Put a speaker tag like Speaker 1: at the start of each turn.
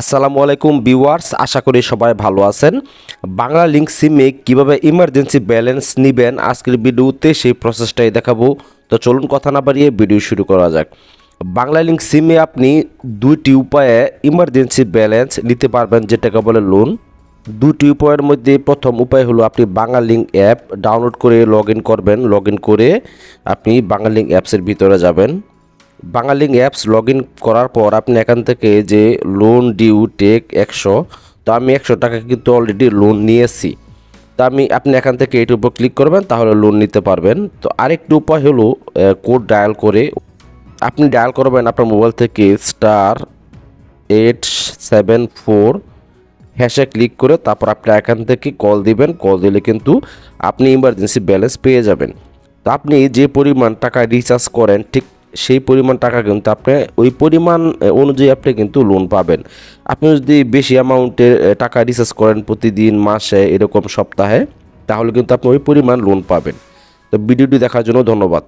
Speaker 1: আসসালামু আলাইকুম ভিউয়ার্স, আশা করি সবাই ভালো আছেন। বাংলা লিংক সিমে কিভাবে ইমার্জেন্সি ব্যালেন্স নেবেন আজকের ভিডিওতে সেই প্রসেসটাই দেখাবো। তো চলুন কথা না বাড়িয়ে ভিডিও শুরু করা যাক। বাংলা লিংক সিমে আপনি দুইটি উপায়ে ইমার্জেন্সি ব্যালেন্স নিতে পারবেন, যেটাকে বলে লোন। দুটি উপায়ের মধ্যে প্রথম উপায় হলো আপনি বাংলা লিংক অ্যাপ ডাউনলোড করে লগ ইন করবেন। লগ ইন করে আপনি বাংলা লিংক অ্যাপসের ভিতরে যাবেন। বাংলালিংক অ্যাপস লগ ইন করার পর আপনি এখান থেকে যে লোন ডিউ টেক 100, তো আমি 100 টাকা কিন্তু অলরেডি লোন নিয়েছি। তো আপনি এখান থেকে এটির উপর ক্লিক করবেন, তাহলে লোন নিতে পারবেন। তো আরেকটি উপায় হলো কোড ডায়াল করে আপনি ডায়াল করবেন আপনার মোবাইল থেকে *874 হ্যাশে ক্লিক করে তারপর আপনি এখান থেকে কল দিবেন। কল দিলে কিন্তু আপনি ইমার্জেন্সি ব্যালেন্স পেয়ে যাবেন। তো আপনি যে পরিমাণ টাকা রিচার্জ করেন ঠিক সেই পরিমাণ টাকা কিন্তু আপনি ওই পরিমাণ অনুযায়ী আপনি কিন্তু লোন পাবেন। আপনি যদি বেশি অ্যামাউন্টের টাকা রিচার্জ করেন প্রতিদিন, মাসে, এরকম সপ্তাহে, তাহলে কিন্তু আপনি ওই পরিমাণ লোন পাবেন। তো ভিডিওটি দেখার জন্য ধন্যবাদ।